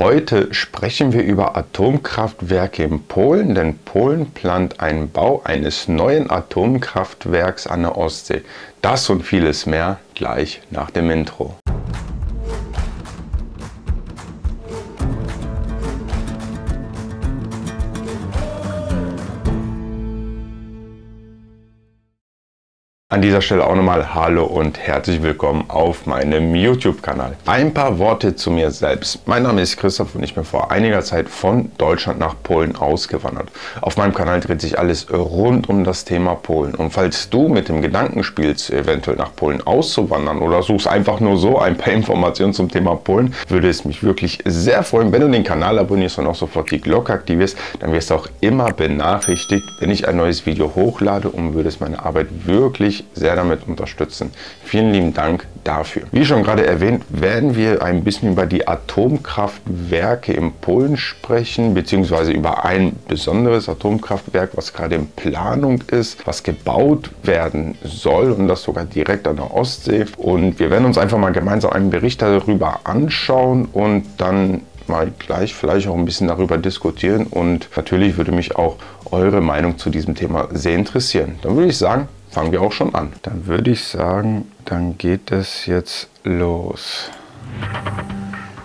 Heute sprechen wir über Atomkraftwerke in Polen, denn Polen plant einen Bau eines neuen Atomkraftwerks an der Ostsee. Das und vieles mehr gleich nach dem Intro. An dieser Stelle auch nochmal Hallo und herzlich willkommen auf meinem YouTube-Kanal. Ein paar Worte zu mir selbst. Mein Name ist Christoph und ich bin vor einiger Zeit von Deutschland nach Polen ausgewandert. Auf meinem Kanal dreht sich alles rund um das Thema Polen. Und falls du mit dem Gedanken spielst, eventuell nach Polen auszuwandern oder suchst einfach nur so ein paar Informationen zum Thema Polen, würde es mich wirklich sehr freuen, wenn du den Kanal abonnierst und auch sofort die Glocke aktivierst. Dann wirst du auch immer benachrichtigt, wenn ich ein neues Video hochlade, und würdest meine Arbeit wirklich sehr damit unterstützen. Vielen lieben Dank dafür. Wie schon gerade erwähnt, werden wir ein bisschen über die Atomkraftwerke in Polen sprechen, beziehungsweise über ein besonderes Atomkraftwerk, was gerade in Planung ist, was gebaut werden soll, und das sogar direkt an der Ostsee. Und wir werden uns einfach mal gemeinsam einen Bericht darüber anschauen und dann mal gleich vielleicht auch ein bisschen darüber diskutieren, und natürlich würde mich auch eure Meinung zu diesem Thema sehr interessieren. Dann würde ich sagen, fangen wir auch schon an. Dann würde ich sagen, dann geht es jetzt los.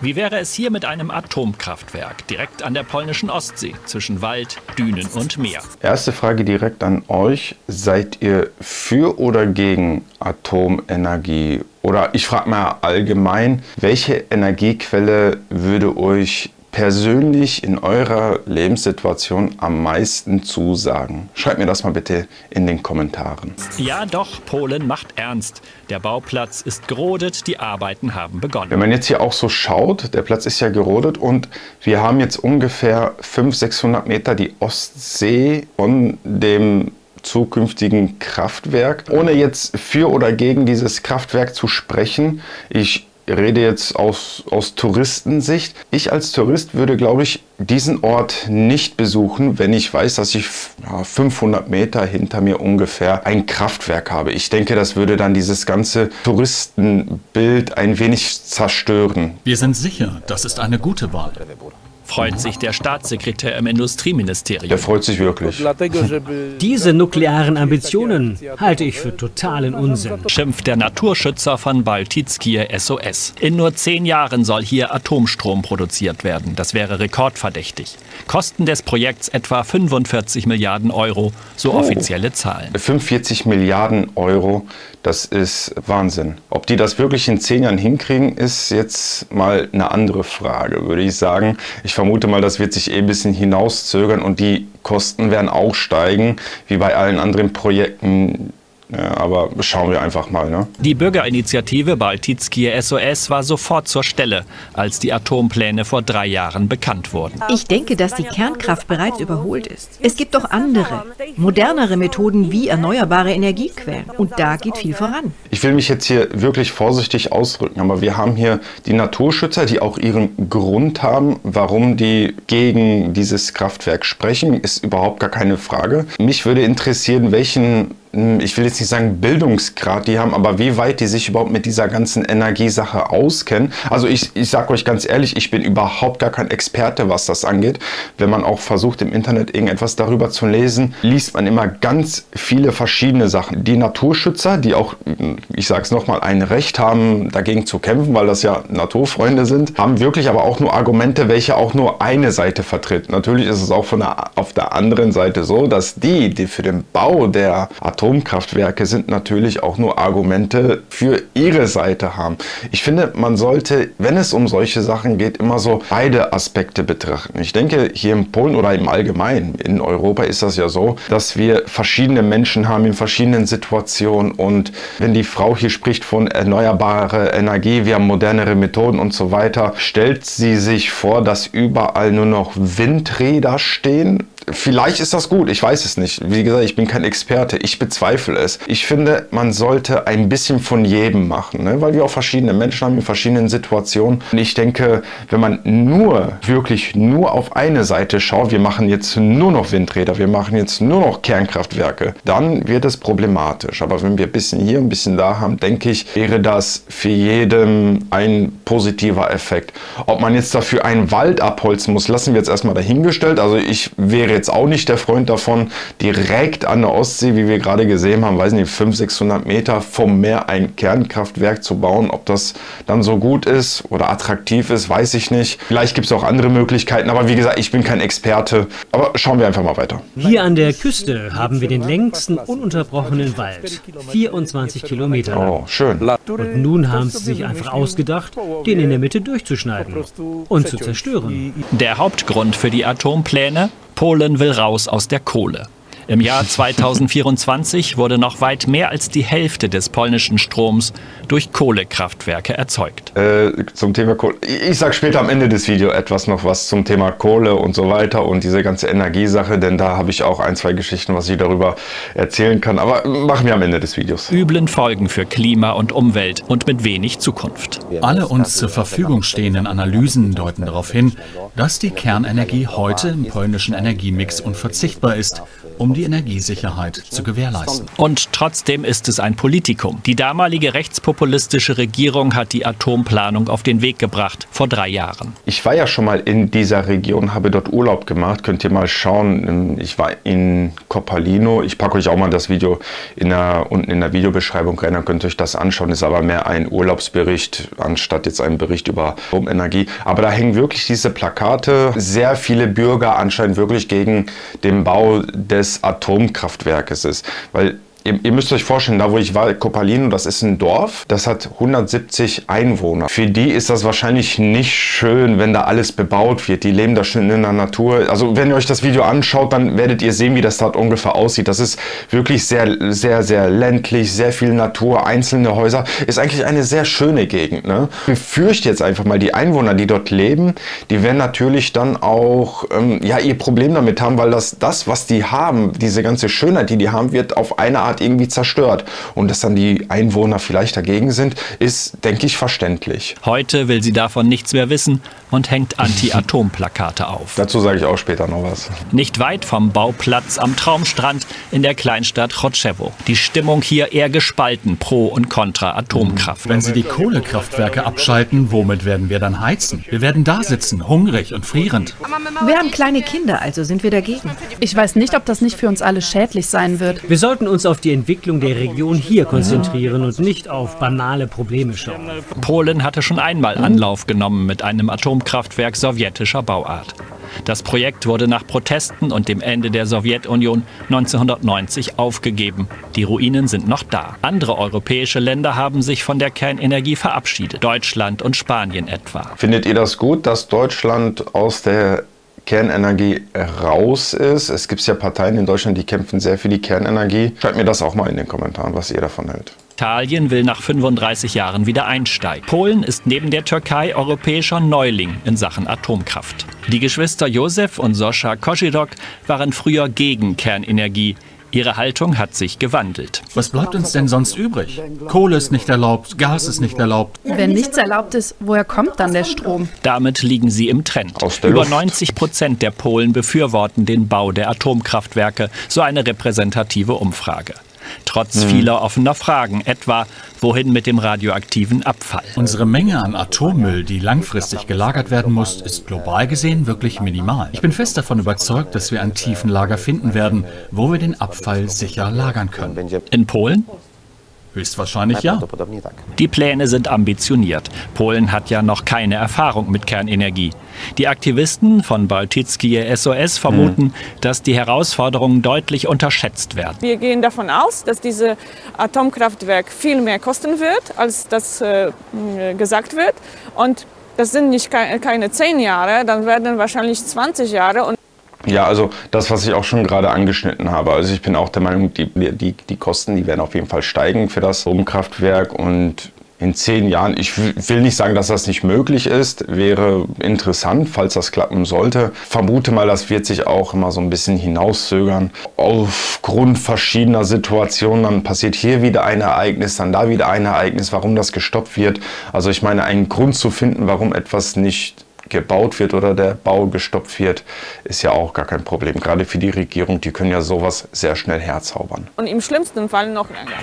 Wie wäre es hier mit einem Atomkraftwerk direkt an der polnischen Ostsee zwischen Wald, Dünen und Meer? Erste Frage direkt an euch. Seid ihr für oder gegen Atomenergie? Oder ich frage mal allgemein, welche Energiequelle würde euch persönlich in eurer Lebenssituation am meisten zusagen? Schreibt mir das mal bitte in den Kommentaren. Ja doch, Polen macht ernst. Der Bauplatz ist gerodet, die Arbeiten haben begonnen. Wenn man jetzt hier auch so schaut, der Platz ist ja gerodet und wir haben jetzt ungefähr 500-600 Meter die Ostsee von dem zukünftigen Kraftwerk. Ohne jetzt für oder gegen dieses Kraftwerk zu sprechen, ich rede jetzt aus Touristensicht. Ich als Tourist würde, glaube ich, diesen Ort nicht besuchen, wenn ich weiß, dass ich 500 Meter hinter mir ungefähr ein Kraftwerk habe. Ich denke, das würde dann dieses ganze Touristenbild ein wenig zerstören. Wir sind sicher, das ist eine gute Wahl. Freut sich der Staatssekretär im Industrieministerium. Der freut sich wirklich. Diese nuklearen Ambitionen halte ich für totalen Unsinn. Schimpft der Naturschützer von Baltickie SOS. In nur 10 Jahren soll hier Atomstrom produziert werden. Das wäre rekordverdächtig. Kosten des Projekts etwa 45 Milliarden Euro, so offizielle Zahlen. 45 Milliarden Euro, das ist Wahnsinn. Ob die das wirklich in 10 Jahren hinkriegen, ist jetzt mal eine andere Frage, würde ich sagen. Ich vermute mal, das wird sich ein bisschen hinauszögern und die Kosten werden auch steigen, wie bei allen anderen Projekten. Ja, aber schauen wir einfach mal, ne? Die Bürgerinitiative Baltickie SOS war sofort zur Stelle, als die Atompläne vor 3 Jahren bekannt wurden. Ich denke, dass die Kernkraft bereits überholt ist. Es gibt auch andere, modernere Methoden wie erneuerbare Energiequellen. Und da geht viel voran. Ich will mich jetzt hier wirklich vorsichtig ausdrücken, aber wir haben hier die Naturschützer, die auch ihren Grund haben, warum die gegen dieses Kraftwerk sprechen, ist überhaupt gar keine Frage. Mich würde interessieren, welchen, ich will jetzt nicht sagen Bildungsgrad die haben, aber wie weit die sich überhaupt mit dieser ganzen Energiesache auskennen. Also ich sage euch ganz ehrlich, ich bin überhaupt gar kein Experte, was das angeht. Wenn man auch versucht, im Internet irgendetwas darüber zu lesen, liest man immer ganz viele verschiedene Sachen. Die Naturschützer, die auch, ich sage es nochmal, ein Recht haben, dagegen zu kämpfen, weil das ja Naturfreunde sind, haben wirklich aber auch nur Argumente, welche auch nur eine Seite vertritt. Natürlich ist es auch auf der anderen Seite so, dass die für den Bau der Atomkraftwerke sind, natürlich auch nur Argumente für ihre Seite haben. Ich finde, man sollte, wenn es um solche Sachen geht, immer so beide Aspekte betrachten. Ich denke, hier in Polen oder im Allgemeinen in Europa ist das ja so, dass wir verschiedene Menschen haben in verschiedenen Situationen, und wenn die Frau hier spricht von erneuerbarer Energie, wir haben modernere Methoden und so weiter, stellt sie sich vor, dass überall nur noch Windräder stehen. Vielleicht ist das gut, ich weiß es nicht. Wie gesagt, ich bin kein Experte. Ich bezweifle Zweifel ist. Ich finde, man sollte ein bisschen von jedem machen, ne? Weil wir auch verschiedene Menschen haben in verschiedenen Situationen. Und ich denke, wenn man wirklich nur auf eine Seite schaut, wir machen jetzt nur noch Windräder, wir machen jetzt nur noch Kernkraftwerke, dann wird es problematisch. Aber wenn wir ein bisschen hier, ein bisschen da haben, denke ich, wäre das für jeden ein positiver Effekt. Ob man jetzt dafür einen Wald abholzen muss, lassen wir jetzt erstmal dahingestellt. Also ich wäre jetzt auch nicht der Freund davon, direkt an der Ostsee, wie wir gerade gesehen haben, weiß nicht, 500, 600 Meter vom Meer ein Kernkraftwerk zu bauen. Ob das dann so gut ist oder attraktiv ist, weiß ich nicht. Vielleicht gibt es auch andere Möglichkeiten, aber wie gesagt, ich bin kein Experte. Aber schauen wir einfach mal weiter. Hier an der Küste haben wir den längsten ununterbrochenen Wald. 24 Kilometer lang. Oh, schön. Und nun haben sie sich einfach ausgedacht, den in der Mitte durchzuschneiden und zu zerstören. Der Hauptgrund für die Atompläne? Polen will raus aus der Kohle. Im Jahr 2024 wurde noch weit mehr als die Hälfte des polnischen Stroms durch Kohlekraftwerke erzeugt. Zum Thema Kohle. Ich sage später am Ende des Videos etwas noch was zum Thema Kohle und so weiter und diese ganze Energiesache, denn da habe ich auch ein, zwei Geschichten, was ich darüber erzählen kann. Aber machen wir am Ende des Videos. Üblen Folgen für Klima und Umwelt und mit wenig Zukunft. Alle uns zur Verfügung stehenden Analysen deuten darauf hin, dass die Kernenergie heute im polnischen Energiemix unverzichtbar ist, um die Energiesicherheit zu gewährleisten. Und trotzdem ist es ein Politikum. Die damalige rechtspopulistische Regierung hat die Atomplanung auf den Weg gebracht, vor 3 Jahren. Ich war ja schon mal in dieser Region, habe dort Urlaub gemacht. Könnt ihr mal schauen. Ich war in Koppalino. Ich packe euch auch mal das Video unten in der Videobeschreibung rein. Dann könnt ihr euch das anschauen. Ist aber mehr ein Urlaubsbericht, anstatt jetzt ein Bericht über Atomenergie. Aber da hängen wirklich diese Plakate. Sehr viele Bürger anscheinend wirklich gegen den Bau des Atomkraftwerkes ist. Weil ihr müsst euch vorstellen, da wo ich war, Koppalino, das ist ein Dorf, das hat 170 Einwohner. Für die ist das wahrscheinlich nicht schön, wenn da alles bebaut wird. Die leben da schön in der Natur. Also wenn ihr euch das Video anschaut, dann werdet ihr sehen, wie das dort ungefähr aussieht. Das ist wirklich sehr, sehr, sehr ländlich, sehr viel Natur, einzelne Häuser. Ist eigentlich eine sehr schöne Gegend, ne? Ich befürchte jetzt einfach mal, die Einwohner, die dort leben, die werden natürlich dann auch ja, ihr Problem damit haben, weil das, was die haben, diese ganze Schönheit, die haben, wird auf eine Art irgendwie zerstört. Und dass dann die Einwohner vielleicht dagegen sind, ist, denke ich, verständlich. Heute will sie davon nichts mehr wissen und hängt Anti-Atom-Plakate auf. Dazu sage ich auch später noch was. Nicht weit vom Bauplatz am Traumstrand in der Kleinstadt Chocewo. Die Stimmung hier eher gespalten, pro und contra Atomkraft. Wenn sie die Kohlekraftwerke abschalten, womit werden wir dann heizen? Wir werden da sitzen, hungrig und frierend. Wir haben kleine Kinder, also sind wir dagegen. Ich weiß nicht, ob das nicht für uns alle schädlich sein wird. Wir sollten uns auf die Entwicklung der Region hier konzentrieren und nicht auf banale Probleme schauen. Polen hatte schon einmal Anlauf genommen mit einem Atomkraftwerk sowjetischer Bauart. Das Projekt wurde nach Protesten und dem Ende der Sowjetunion 1990 aufgegeben. Die Ruinen sind noch da. Andere europäische Länder haben sich von der Kernenergie verabschiedet. Deutschland und Spanien etwa. Findet ihr das gut, dass Deutschland aus der Kernenergie raus ist? Es gibt ja Parteien in Deutschland, die kämpfen sehr für die Kernenergie. Schreibt mir das auch mal in den Kommentaren, was ihr davon hält. Italien will nach 35 Jahren wieder einsteigen. Polen ist neben der Türkei europäischer Neuling in Sachen Atomkraft. Die Geschwister Josef und Soscha Koschirok waren früher gegen Kernenergie. Ihre Haltung hat sich gewandelt. Was bleibt uns denn sonst übrig? Kohle ist nicht erlaubt, Gas ist nicht erlaubt. Wenn nichts erlaubt ist, woher kommt dann der Strom? Damit liegen sie im Trend. Über 90% der Polen befürworten den Bau der Atomkraftwerke, so eine repräsentative Umfrage. Trotz vieler offener Fragen, etwa wohin mit dem radioaktiven Abfall. Unsere Menge an Atommüll, die langfristig gelagert werden muss, ist global gesehen wirklich minimal. Ich bin fest davon überzeugt, dass wir ein Tiefenlager finden werden, wo wir den Abfall sicher lagern können. In Polen? Höchstwahrscheinlich ja. Die Pläne sind ambitioniert. Polen hat ja noch keine Erfahrung mit Kernenergie. Die Aktivisten von Baltickie SOS vermuten, dass die Herausforderungen deutlich unterschätzt werden. Wir gehen davon aus, dass dieses Atomkraftwerk viel mehr kosten wird, als das gesagt wird. Und das sind nicht keine 10 Jahre, dann werden wahrscheinlich 20 Jahre. Ja, also das, was ich auch schon gerade angeschnitten habe. Also ich bin auch der Meinung, die Kosten, die werden auf jeden Fall steigen für das Atomkraftwerk. Und in 10 Jahren, ich will nicht sagen, dass das nicht möglich ist, wäre interessant, falls das klappen sollte. Vermute mal, das wird sich auch immer so ein bisschen hinauszögern. Aufgrund verschiedener Situationen, dann passiert hier wieder ein Ereignis, dann da wieder ein Ereignis, warum das gestoppt wird. Also ich meine, einen Grund zu finden, warum etwas nicht gebaut wird oder der Bau gestoppt wird, ist ja auch gar kein Problem. Gerade für die Regierung, die können ja sowas sehr schnell herzaubern. Und im schlimmsten Fall noch länger.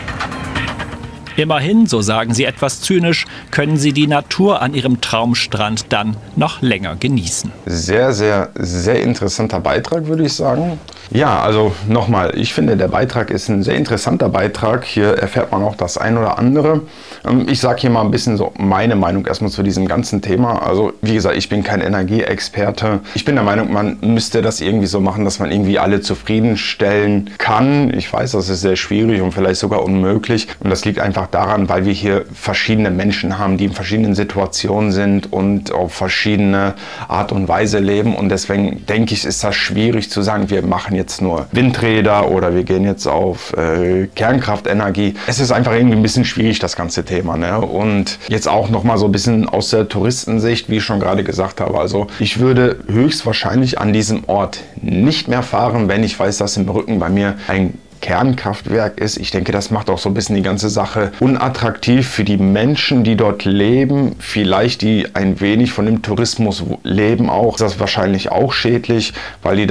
Immerhin, so sagen sie etwas zynisch, können sie die Natur an ihrem Traumstrand dann noch länger genießen. Sehr, sehr, sehr interessanter Beitrag, würde ich sagen. Ja, also nochmal, ich finde, der Beitrag ist ein sehr interessanter Beitrag. Hier erfährt man auch das ein oder andere. Ich sage hier mal ein bisschen so meine Meinung erstmal zu diesem ganzen Thema. Also wie gesagt, ich bin kein Energieexperte. Ich bin der Meinung, man müsste das irgendwie so machen, dass man irgendwie alle zufriedenstellen kann. Ich weiß, das ist sehr schwierig und vielleicht sogar unmöglich. Und das liegt einfach daran, weil wir hier verschiedene Menschen haben, die in verschiedenen Situationen sind und auf verschiedene Art und Weise leben. Und deswegen denke ich, ist das schwierig zu sagen, wir machen jetzt nur Windräder oder wir gehen jetzt auf Kernkraftenergie. Es ist einfach irgendwie ein bisschen schwierig, das ganze Thema. Ne? Und jetzt auch nochmal so ein bisschen aus der Touristensicht, wie ich schon gerade gesagt habe. Also ich würde höchstwahrscheinlich an diesem Ort nicht mehr fahren, wenn ich weiß, dass im Rücken bei mir ein Kernkraftwerk ist. Ich denke, das macht auch so ein bisschen die ganze Sache unattraktiv für die Menschen, die dort leben, vielleicht die ein wenig von dem Tourismus leben auch. Das ist wahrscheinlich auch schädlich, weil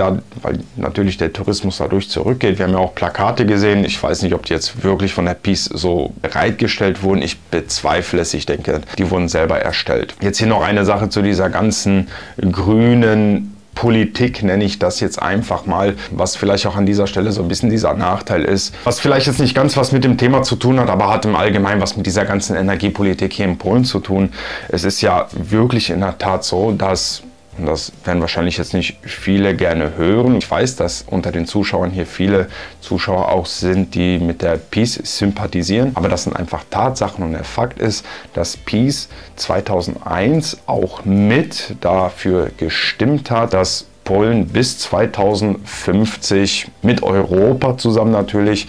natürlich der Tourismus dadurch zurückgeht. Wir haben ja auch Plakate gesehen. Ich weiß nicht, ob die jetzt wirklich von der Peace so bereitgestellt wurden. Ich bezweifle es. Ich denke, die wurden selber erstellt. Jetzt hier noch eine Sache zu dieser ganzen grünen Politik, nenne ich das jetzt einfach mal, was vielleicht auch an dieser Stelle so ein bisschen dieser Nachteil ist, was vielleicht jetzt nicht ganz was mit dem Thema zu tun hat, aber hat im Allgemeinen was mit dieser ganzen Energiepolitik hier in Polen zu tun. Es ist ja wirklich in der Tat so, dass, und das werden wahrscheinlich jetzt nicht viele gerne hören. Ich weiß, dass unter den Zuschauern hier viele Zuschauer auch sind, die mit der Peace sympathisieren. Aber das sind einfach Tatsachen und der Fakt ist, dass Peace 2001 auch mit dafür gestimmt hat, dass Polen bis 2050 mit Europa zusammen natürlich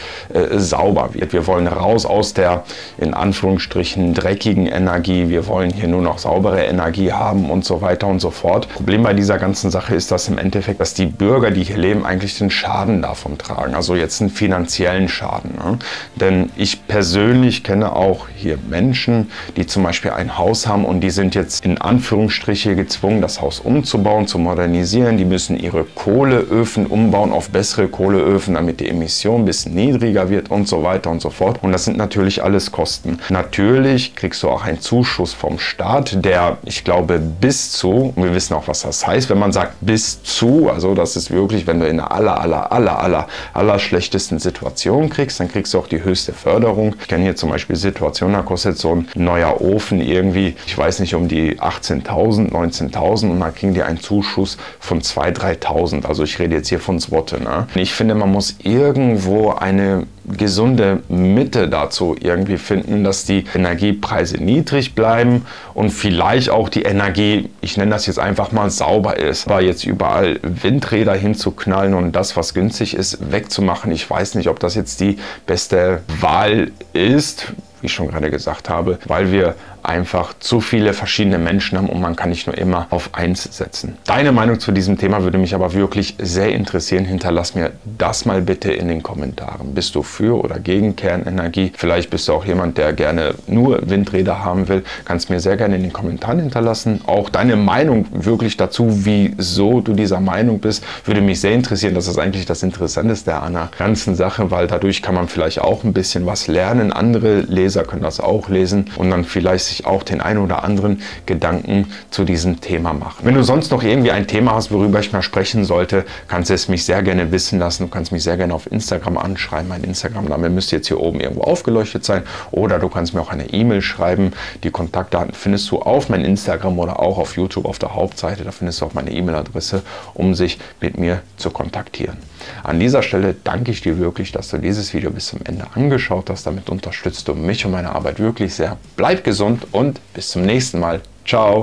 sauber wird. Wir wollen raus aus der in Anführungsstrichen dreckigen Energie. Wir wollen hier nur noch saubere Energie haben und so weiter und so fort. Problem bei dieser ganzen Sache ist, dass im Endeffekt, dass die Bürger, die hier leben, eigentlich den Schaden davon tragen. Also jetzt einen finanziellen Schaden. Ne? Denn ich persönlich kenne auch hier Menschen, die zum Beispiel ein Haus haben und die sind jetzt in Anführungsstriche gezwungen, das Haus umzubauen, zu modernisieren. Die müssen ihre Kohleöfen umbauen auf bessere Kohleöfen, damit die Emission ein bisschen niedriger wird und so weiter und so fort. Und das sind natürlich alles Kosten. Natürlich kriegst du auch einen Zuschuss vom Staat, der, ich glaube, bis zu, und wir wissen auch, was das heißt, wenn man sagt bis zu, also das ist wirklich, wenn du in der aller schlechtesten Situation kriegst, dann kriegst du auch die höchste Förderung. Ich kenne hier zum Beispiel Situationen, da kostet so ein neuer Ofen irgendwie, ich weiß nicht, um die 18.000, 19.000 und dann kriegen die einen Zuschuss von 2.000, 3.000. Also ich rede jetzt hier von Zwotte. Ne? Ich finde, man muss irgendwo eine gesunde Mitte dazu irgendwie finden, dass die Energiepreise niedrig bleiben und vielleicht auch die Energie, ich nenne das jetzt einfach mal, sauber ist. Aber jetzt überall Windräder hinzuknallen und das, was günstig ist, wegzumachen, ich weiß nicht, ob das jetzt die beste Wahl ist, wie ich schon gerade gesagt habe, weil wir einfach zu viele verschiedene Menschen haben und man kann nicht nur immer auf eins setzen. Deine Meinung zu diesem Thema würde mich aber wirklich sehr interessieren. Hinterlass mir das mal bitte in den Kommentaren. Bist du für oder gegen Kernenergie? Vielleicht bist du auch jemand, der gerne nur Windräder haben will. Kannst mir sehr gerne in den Kommentaren hinterlassen. Auch deine Meinung wirklich dazu, wieso du dieser Meinung bist, würde mich sehr interessieren. Das ist eigentlich das Interessanteste an der ganzen Sache, weil dadurch kann man vielleicht auch ein bisschen was lernen. Andere Leser können das auch lesen und dann vielleicht sich auch den ein oder anderen Gedanken zu diesem Thema machen. Wenn du sonst noch irgendwie ein Thema hast, worüber ich mal sprechen sollte, kannst du es mich sehr gerne wissen lassen. Du kannst mich sehr gerne auf Instagram anschreiben. Mein Instagram-Name müsste jetzt hier oben irgendwo aufgeleuchtet sein. Oder du kannst mir auch eine E-Mail schreiben. Die Kontaktdaten findest du auf meinem Instagram oder auch auf YouTube auf der Hauptseite. Da findest du auch meine E-Mail-Adresse, um sich mit mir zu kontaktieren. An dieser Stelle danke ich dir wirklich, dass du dieses Video bis zum Ende angeschaut hast. Damit unterstützt du mich und meine Arbeit wirklich sehr. Bleib gesund und bis zum nächsten Mal. Ciao.